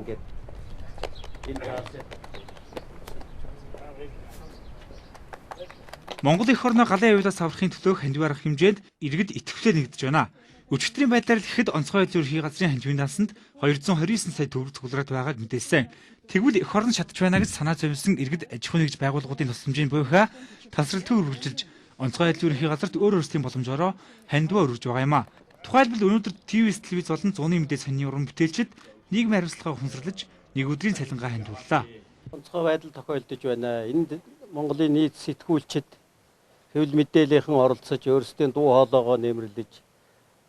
ингээд энэ цаасан Монгол эх орноо галын аюулаас аврахын төлөө хандив арга хэмжээнд иргэд итвэхлээ нэгдэж байна. Өчигдрийн байдлаар л ихэд онцгой байдлын ерхий газрын ханживын дансанд 229 сая төгрөг цуглараад байгааг мэдээлсэн. Тэгвэл эх орон шатж байна гэж санаа зовсон иргэд аж ахуйн нэгж байгууллагуудын тусламжийн буйхаа тасралтын үргэлжилж онцгой байдлын ерхий газарт өөр өөрсдийн боломжоор хандиваа өргөж байгаа юм а. Тухайлбал өнөөдөр ТV-с телевиз болон зуны мэдээ саний уран бүтээлчид нийгмийн хариуцлагаа ухамсарлаж нэг өдрийн цалингаа хандивууллаа. онцгой байдал тохиолдож байна. Энд Монголын нийт сэтгүүлчид хэвлэл мэдээллийн оролцож өөрсдийн дуу хоолойгоо нэмэрлэж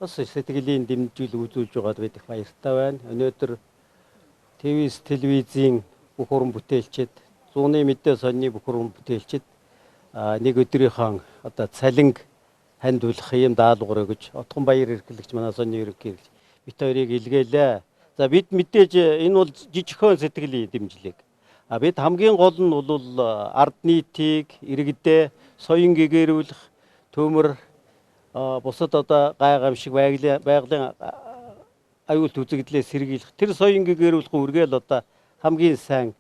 бас сэтгэлийн дэмжил үзүүлж байгаад бид их баяртай байна. Өнөөдөр ТV-с телевизийн бүх уран бүтээлчид, зуны мэдээ сонины бүх уран бүтээлчид нэг өдрийнхөө одоо цалинг хандуулах юм даалгавар өгж Отгон баяр эрхлэгч манай сонины ерөнхий бит хоёрыг илгээлээ. За бид мэдээж энэ бол жижигхэн сэтгэлийн дэмжлэг. Бид хамгийн гол нь бол ард нийтийг иргэдээ соён гэгэрүүлэх, төмөр бусад одоо гайхамшиг байгалийн аюулт үзэгдлээс сэргийлэх тэр соён гэгэрүүлэх үргээл одоо хамгийн сайн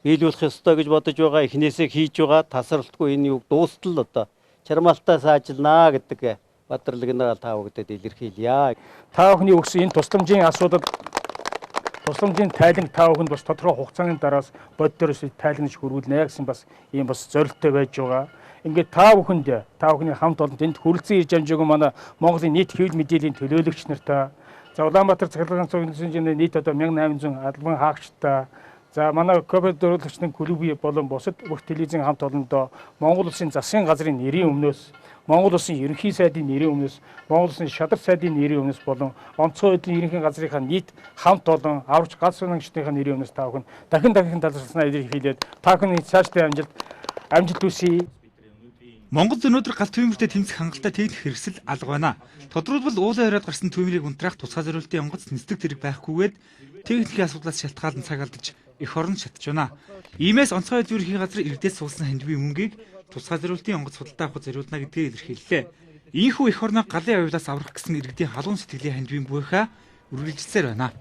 биелүүлэх ёстой гэж бодож байгаа. Эхнээсээ хийж байгаа тасралтгүй энэ юг дуустал одоо чармаалтаа саажилнаа гэдэг Бадрал генерал та бүхэнд илэрхийлье. Та бүхний өгсөн энэ тусламжийн асуудал тусламжийн тайланг та бүхэнд бас тодорхой хугацааны дараас боддороос тайлангж хөрвүүлнэ гэсэн бас ийм бас зорилттой байж байгаа. Ингээд та бүхний хамт олонд энд хүрэлцэн ирж амжаагүй манай Монголын нийт хэвлэл мэдээллийн төлөөлөгч нартай, за Улаанбаатар цахилгаан цогцлын нийт одоо 1800 албан хаагчтай, за манай КП дөрвөлөгчдийн клубын болон бусад бүх телевизийн хамт олондоо Монгол Улсын засгийн газрын нэрийн өмнөөс, Монгол Улсын ерөнхий сайдын нэрийн өмнөөс, Монгол Улсын шадар сайдын нэрийн өмнөөс болон онцгой байдлын ерөнхий газрынхаа нийт хамт олон аварч галс сурнагчдынхаа нэрийн өмнөөс та бүхэн дахин талархснаа илэрхийлээд та бүхний цаашдын амжилт хүсье. Монгол өнөөдөр галт түймэртэй тэмцэх хангалттай техник хэрэгсэл алга байна. Тодорхойлбол уулын оройд гарсан түймрийг унтраах тусгай зориултын онгоц нисдэг зэрэг байхгүйгээд техникийн асуудлаас шалтгаалan цаг алдаж эх орон шатж байна. Иймээс онцгой байдлын ерхий газар иргэдээс суулсан хандивын мөнгийг тусгай зориултын онгоц худалдаа авах зориулна гэдгийг илэрхийллээ. Ийхүү эх орноо галын аюулаас аврах гэсэн иргэдийн халуун сэтгэлийн хандивын буйхаа үргэлжилсээр байна.